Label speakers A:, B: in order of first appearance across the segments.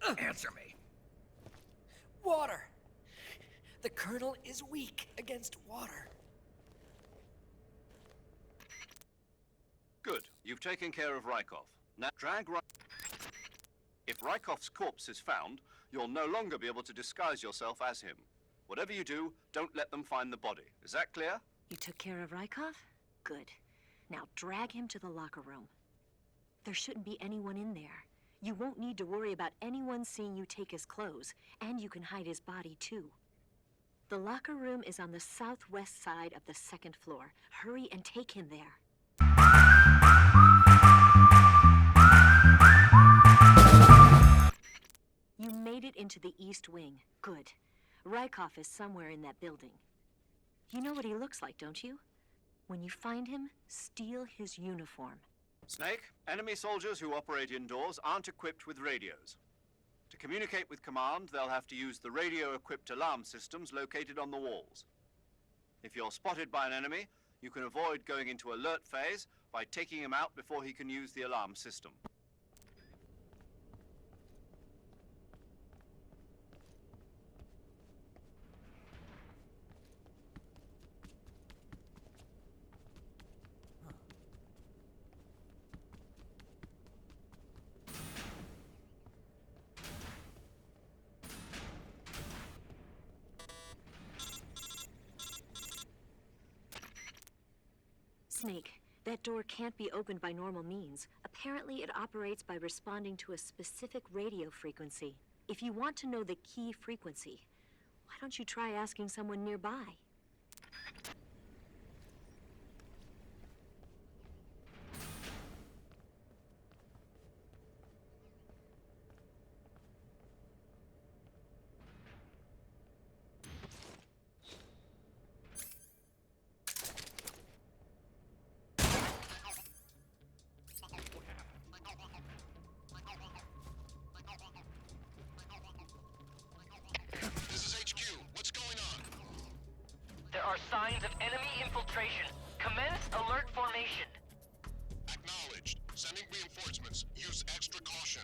A: Answer me. Water. The Colonel is weak against water.
B: Good. You've taken care of Ratkov. Now drag If Raikov's corpse is found, you'll no longer be able to disguise yourself as him. Whatever you do, don't let them find the body. Is that clear?
C: You took care of Ratkov? Good. Now drag him to the locker room. There shouldn't be anyone in there. You won't need to worry about anyone seeing you take his clothes, and you can hide his body too. The locker room is on the southwest side of the second floor. Hurry and take him there. You made it into the east wing. Good. Ratkov is somewhere in that building. You know what he looks like, don't you? When you find him, steal his uniform.
B: Snake, enemy soldiers who operate indoors aren't equipped with radios. To communicate with command, they'll have to use the radio-equipped alarm systems located on the walls. If you're spotted by an enemy, you can avoid going into alert phase by taking him out before he can use the alarm system.
C: Snake, that door can't be opened by normal means. Apparently, it operates by responding to a specific radio frequency. If you want to know the key frequency, why don't you try asking someone nearby?
D: Signs of enemy infiltration. Commence alert formation.
E: Acknowledged. Sending reinforcements. Use extra caution.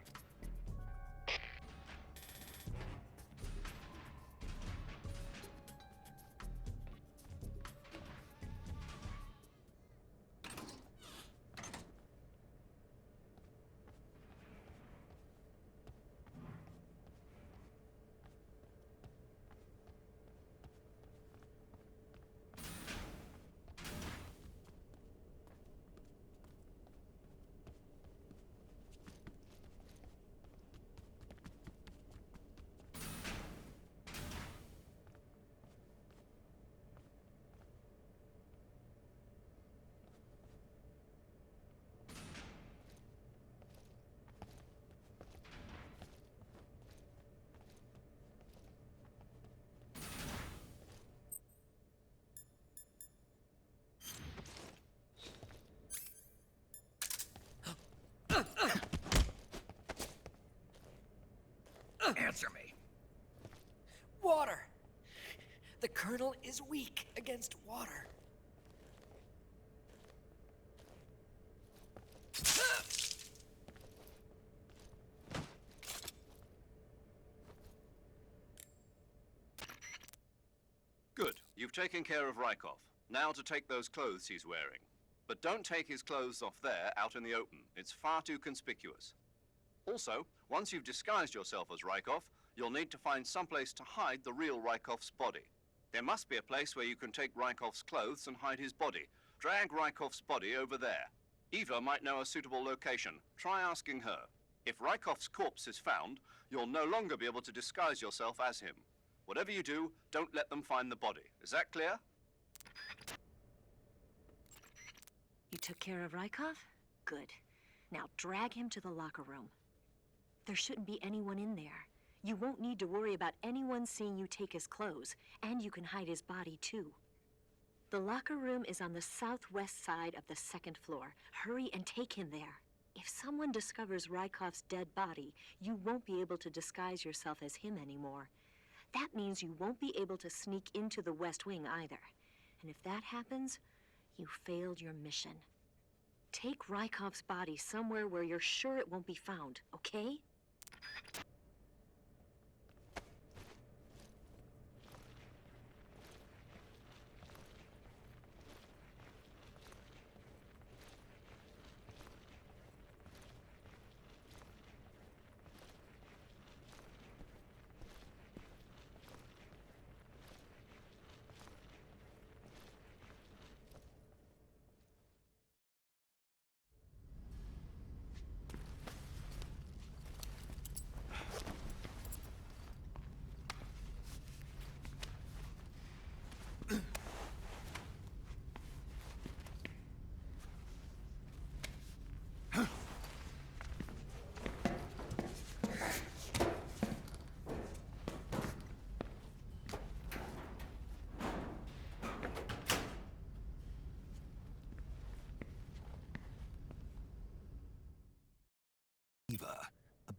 A: Answer me. Water. The Colonel is weak against water.
B: Good. You've taken care of Ratkov. Now to take those clothes he's wearing. But don't take his clothes off there, out in the open. It's far too conspicuous. Also, once you've disguised yourself as Ratkov, you'll need to find someplace to hide the real Raikov's body. There must be a place where you can take Raikov's clothes and hide his body. Drag Raikov's body over there. Eva might know a suitable location. Try asking her. If Raikov's corpse is found, you'll no longer be able to disguise yourself as him. Whatever you do, don't let them find the body. Is that clear?
C: You took care of Ratkov? Good. Now drag him to the locker room. There shouldn't be anyone in there. You won't need to worry about anyone seeing you take his clothes, and you can hide his body too. The locker room is on the southwest side of the second floor. Hurry and take him there. If someone discovers Raikov's dead body, you won't be able to disguise yourself as him anymore. That means you won't be able to sneak into the West Wing either. And if that happens, you failed your mission. Take Raikov's body somewhere where you're sure it won't be found, okay?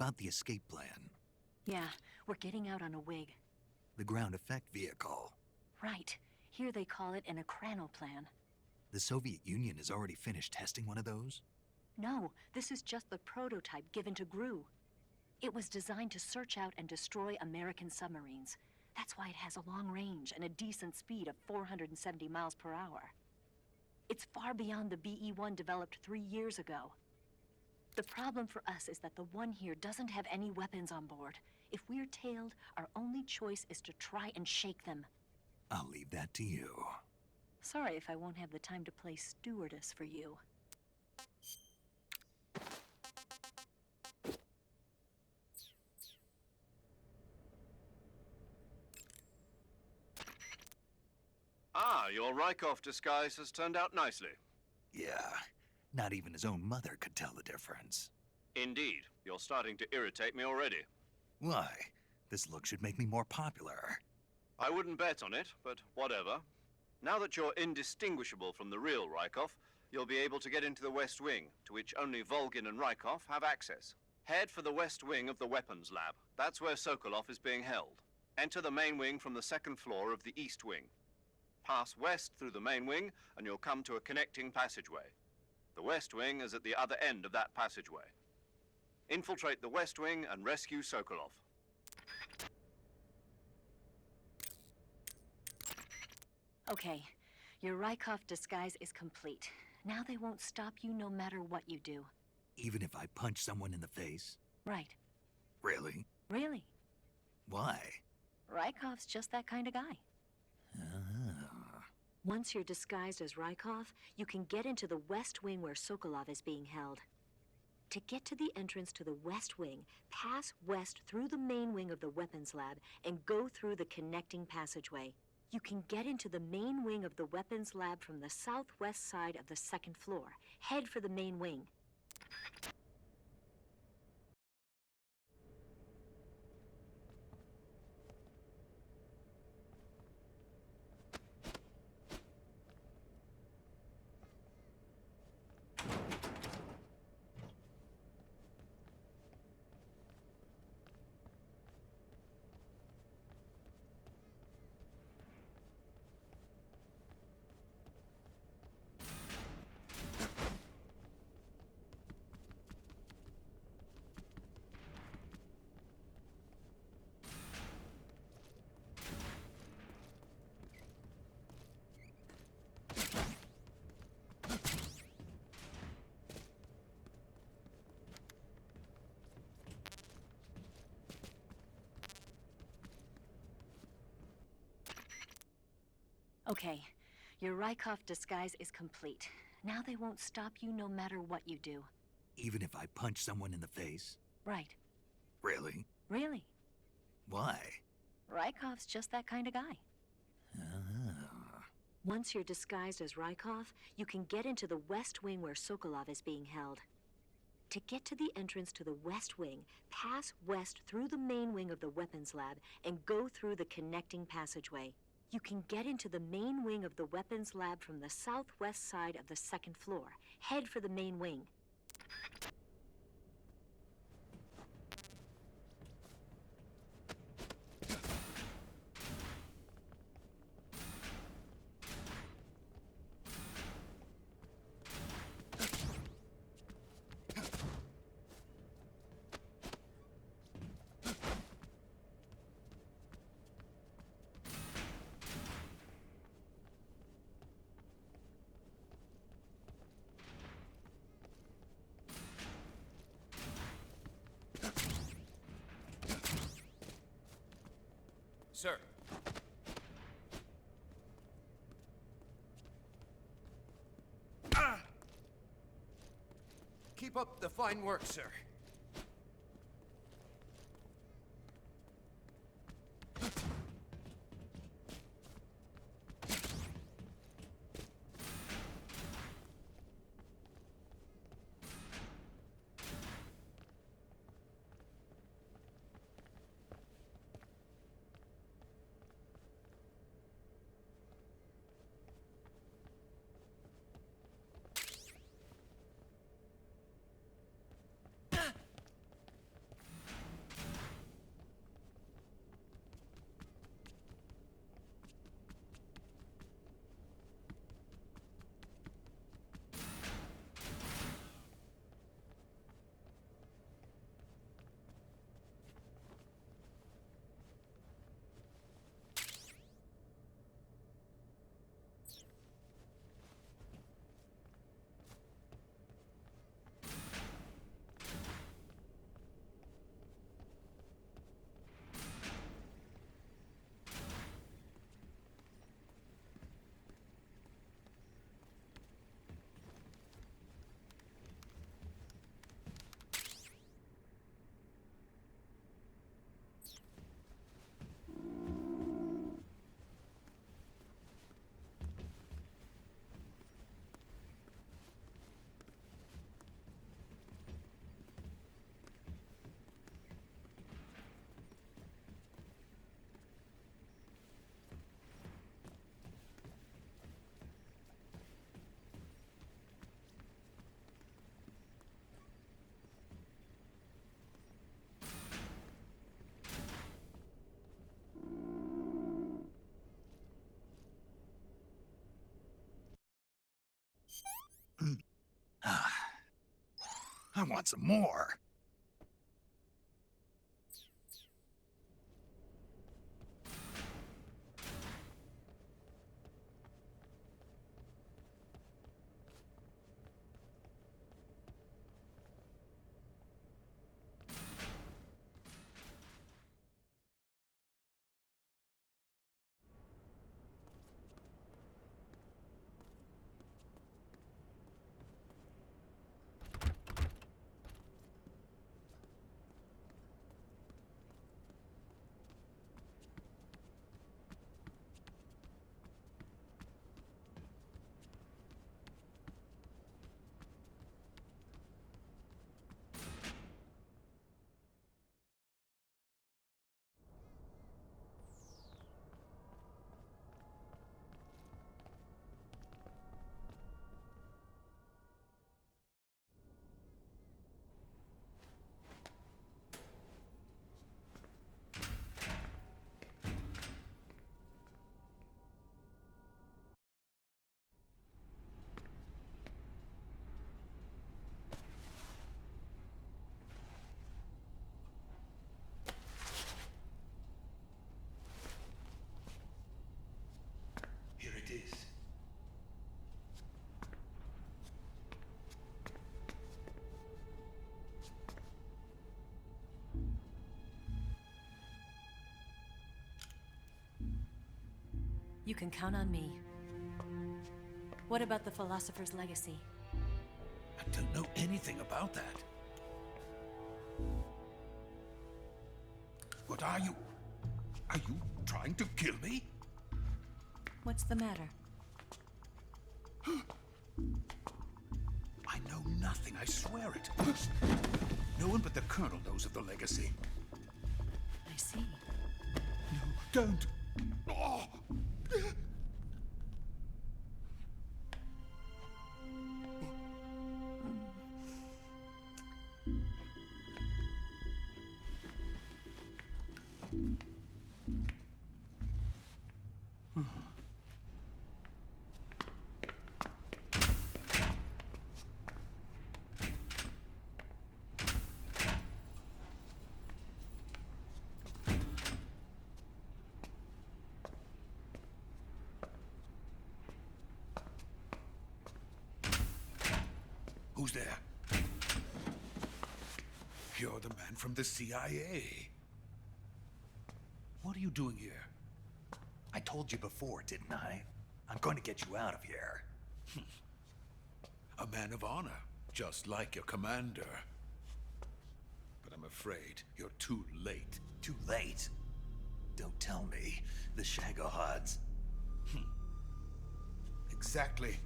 F: about the escape plan?
C: Yeah, we're getting out on a wig.
F: The ground effect vehicle.
C: Right. Here they call it an plan.
F: The Soviet Union has already finished testing one of those?
C: No, this is just the prototype given to GRU. It was designed to search out and destroy American submarines. That's why it has a long range and a decent speed of 470 miles per hour. It's far beyond the BE-1 developed 3 years ago. The problem for us is that the one here doesn't have any weapons on board. If we're tailed, our only choice is to try and shake them.
F: I'll leave that to you.
C: Sorry if I won't have the time to play stewardess for you.
B: Ah, your Ratkov disguise has turned out nicely.
F: Yeah, not even his own mother could tell the difference.
B: Indeed, you're starting to irritate me already.
F: Why? This look should make me more popular.
B: I wouldn't bet on it, but whatever. Now that you're indistinguishable from the real Ratkov, you'll be able to get into the West Wing, to which only Volgin and Ratkov have access. Head for the West Wing of the Weapons Lab. That's where Sokolov is being held. Enter the main wing from the second floor of the East Wing. Pass west through the main wing, and you'll come to a connecting passageway. The West Wing is at the other end of that passageway. Infiltrate the West Wing and rescue Sokolov.
C: Okay, your Ratkov disguise is complete. Now they won't stop you no matter what you do.
F: Even if I punch someone in the face?
C: Right.
F: Really?
C: Really.
F: Why?
C: Raikov's just that kind of guy.
F: Ah.
C: Once you're disguised as Ratkov, you can get into the West Wing where Sokolov is being held. To get to the entrance to the West Wing, pass west through the main wing of the Weapons Lab and go through the connecting passageway. You can get into the main wing of the Weapons Lab from the southwest side of the second floor. Head for the main wing. Okay, your Ratkov disguise is complete. Now they won't stop you no matter what you do.
F: Even if I punch someone in the face?
C: Right.
F: Really?
C: Really.
F: Why?
C: Raikov's just that kind of guy.
F: Ah.
C: Once you're disguised as Ratkov, you can get into the West Wing where Sokolov is being held. To get to the entrance to the West Wing, pass west through the main wing of the Weapons Lab and go through the connecting passageway. You can get into the main wing of the Weapons Lab from the southwest side of the second floor. Head for the main wing.
A: Sir. Keep up the fine work, sir.
F: I want some more. Here it is.
C: You can count on me. What about the philosopher's legacy?
F: I don't know anything about that. What are you? Are you trying to kill me?
C: What's the matter?
F: I know nothing, I swear it. No one but the Colonel knows of the legacy.
C: I see.
F: No, don't. Oh. Who's there? You're the man from the CIA. What are you doing here?
G: I told you before, didn't I? I'm going to get you out of here.
F: A man of honor, just like your commander. But I'm afraid you're too late.
G: Too late? Don't tell me. The Shagohods.
F: Exactly.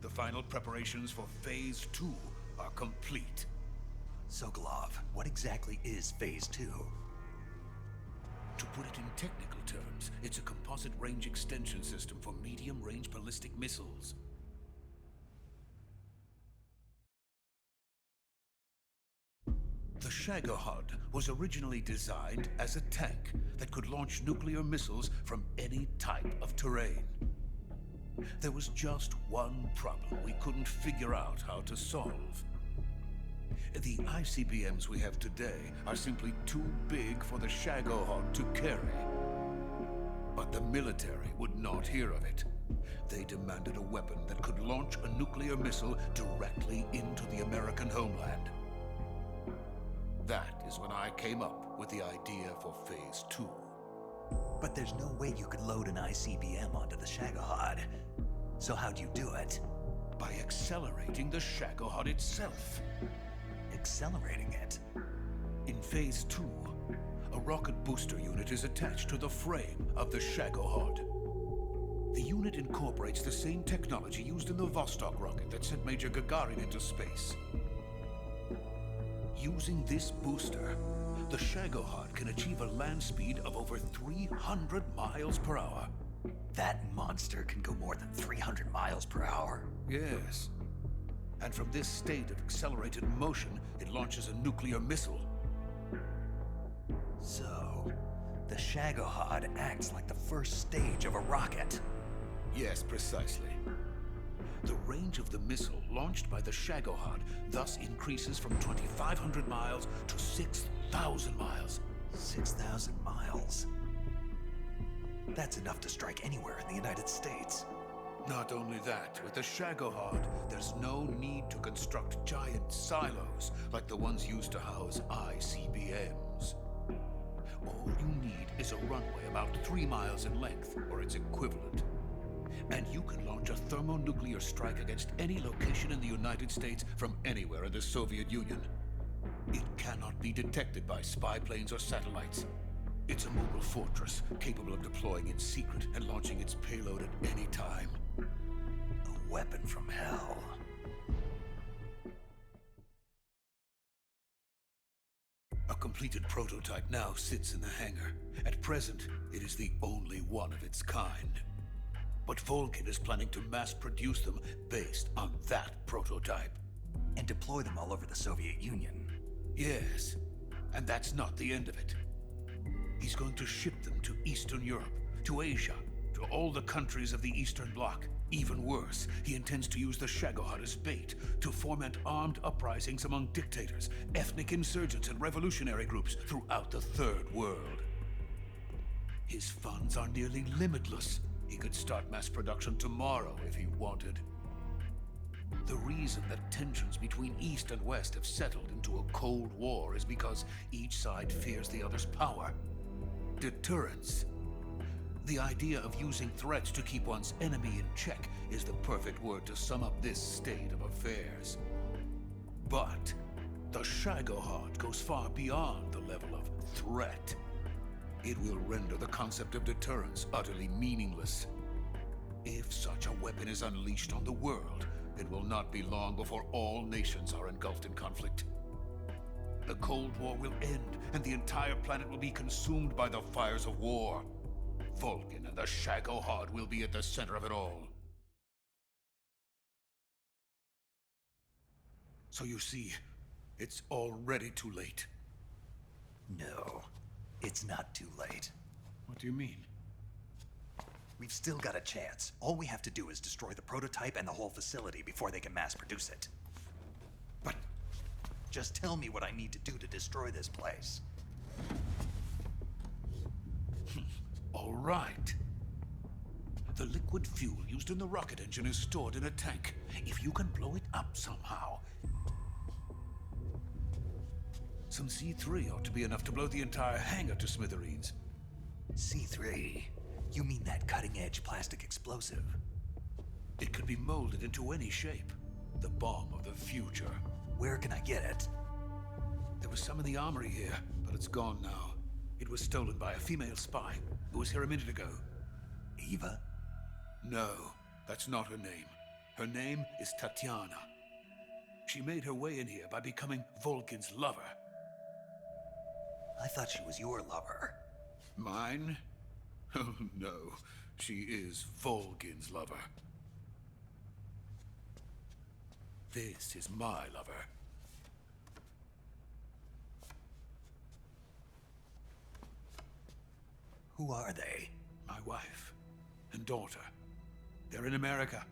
F: The final preparations for Phase 2 are complete.
G: Sokolov, what exactly is Phase 2?
F: To put it in technical terms, it's a composite range extension system for medium-range ballistic missiles. The Shagohod was originally designed as a tank that could launch nuclear missiles from any type of terrain. There was just one problem we couldn't figure out how to solve. The ICBMs we have today are simply too big for the Shagohod to carry. But the military would not hear of it. They demanded a weapon that could launch a nuclear missile directly into the American homeland. That is when I came up with the idea for Phase 2.
G: But there's no way you could load an ICBM onto the Shagohod. So how'd you do it?
F: By accelerating the Shagohod itself.
G: Accelerating it?
F: In Phase 2, a rocket booster unit is attached to the frame of the Shagohod. The unit incorporates the same technology used in the Vostok rocket that sent Major Gagarin into space. Using this booster, the Shagohod can achieve a land speed of over 300 miles per hour.
G: That monster can go more than 300 miles per hour?
F: Yes. And from this state of accelerated motion, it launches a nuclear missile.
G: So, the Shagohod acts like the first stage of a rocket.
F: Yes, precisely. The range of the missile launched by the Shagohod thus increases from 2,500 miles to 6,000 miles.
G: 6,000 miles? That's enough to strike anywhere in the United States.
F: Not only that, with the Shagohod, there's no need to construct giant silos like the ones used to house ICBMs. All you need is a runway about 3 miles in length, or its equivalent. And you can launch a thermonuclear strike against any location in the United States from anywhere in the Soviet Union. It cannot be detected by spy planes or satellites. It's a mobile fortress, capable of deploying in secret and launching its payload at any time.
G: A weapon from hell.
F: A completed prototype now sits in the hangar. At present, it is the only one of its kind. But Volgin is planning to mass produce them based on that prototype.
G: And deploy them all over the Soviet Union.
F: Yes, and that's not the end of it. He's going to ship them to Eastern Europe, to Asia, to all the countries of the Eastern Bloc. Even worse, he intends to use the Shagohod as bait to foment armed uprisings among dictators, ethnic insurgents, and revolutionary groups throughout the Third World. His funds are nearly limitless. He could start mass production tomorrow if he wanted. The reason that tensions between East and West have settled into a Cold War is because each side fears the other's power. Deterrence. The idea of using threats to keep one's enemy in check is the perfect word to sum up this state of affairs. But the Shagohod goes far beyond the level of threat. It will render the concept of deterrence utterly meaningless. If such a weapon is unleashed on the world, it will not be long before all nations are engulfed in conflict. The Cold War will end, and the entire planet will be consumed by the fires of war. Volgin and the Shagohod will be at the center of it all. So you see, it's already too late.
G: No, it's not too late.
F: What do you mean?
G: We've still got a chance. All we have to do is destroy the prototype and the whole facility before they can mass produce it.
F: But
G: just tell me what I need to do to destroy this place.
F: all right. The liquid fuel used in the rocket engine is stored in a tank. If you can blow it up somehow. Some C3 ought to be enough to blow the entire hangar to smithereens.
G: C3? You mean that cutting-edge plastic explosive?
F: It could be molded into any shape. The bomb of the future.
G: Where can I get it?
F: There was some in the armory here, but it's gone now. It was stolen by a female spy who was here a minute ago.
G: Eva?
F: No, that's not her name. Her name is Tatiana. She made her way in here by becoming Volgin's lover.
G: I thought she was your lover.
F: Mine? Oh no, she is Volgin's lover. This is my lover.
G: Who are they?
F: My wife and daughter. They're in America.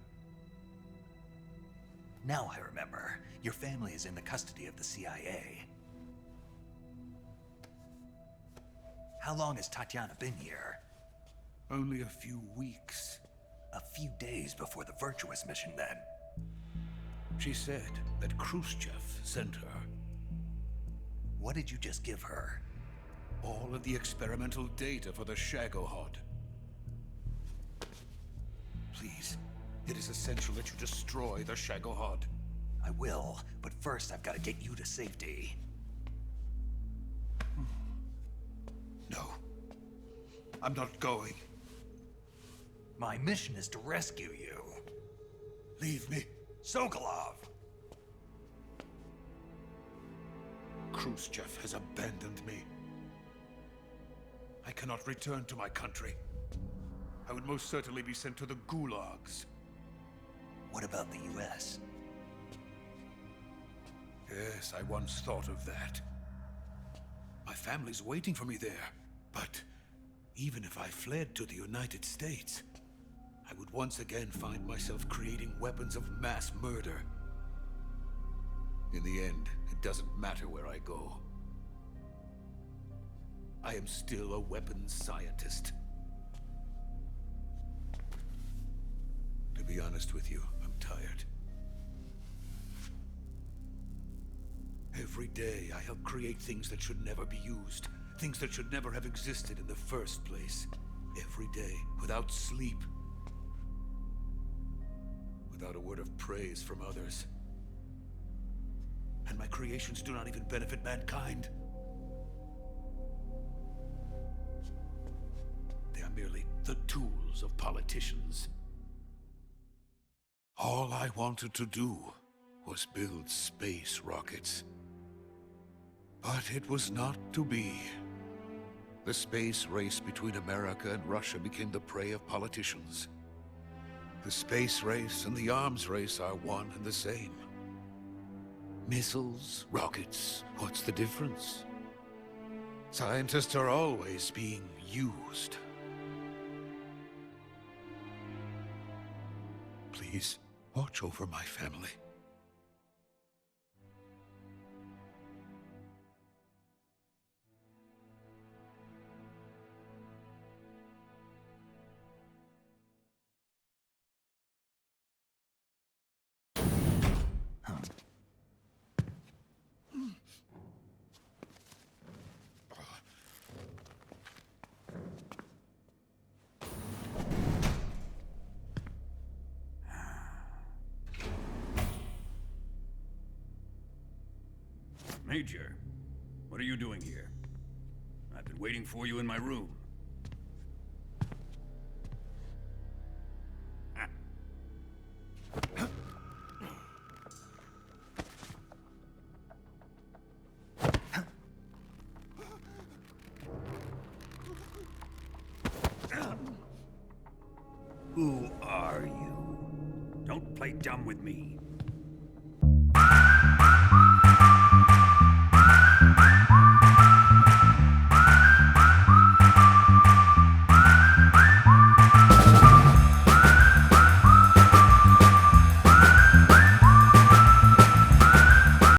G: Now I remember. Your family is in the custody of the CIA. How long has Tatiana been here?
F: Only a few weeks.
G: A few days before the Virtuous mission, then.
F: She said that Khrushchev sent her.
G: What did you just give her?
F: All of the experimental data for the Shagohod. Please, it is essential that you destroy the Shagohod.
G: I will, but first I've got to get you to safety.
F: No, I'm not going.
G: My mission is to rescue you.
F: Leave me.
G: Sokolov!
F: Khrushchev has abandoned me. I cannot return to my country. I would most certainly be sent to the gulags.
G: What about the US?
F: Yes, I once thought of that. My family's waiting for me there. But even if I fled to the United States, I would once again find myself creating weapons of mass murder. In the end, it doesn't matter where I go. I am still a weapons scientist. To be honest with you, I'm tired. Every day, I help create things that should never be used. Things that should never have existed in the first place. Every day, without sleep. Without a word of praise from others. And my creations do not even benefit mankind. They are merely the tools of politicians. All I wanted to do was build space rockets. But it was not to be. The space race between America and Russia became the prey of politicians. The space race and the arms race are one and the same. Missiles, rockets, what's the difference? Scientists are always being used. Please, watch over my family.
H: Major, what are you doing here? I've been waiting for you in my room. Who are you? Don't play dumb with me.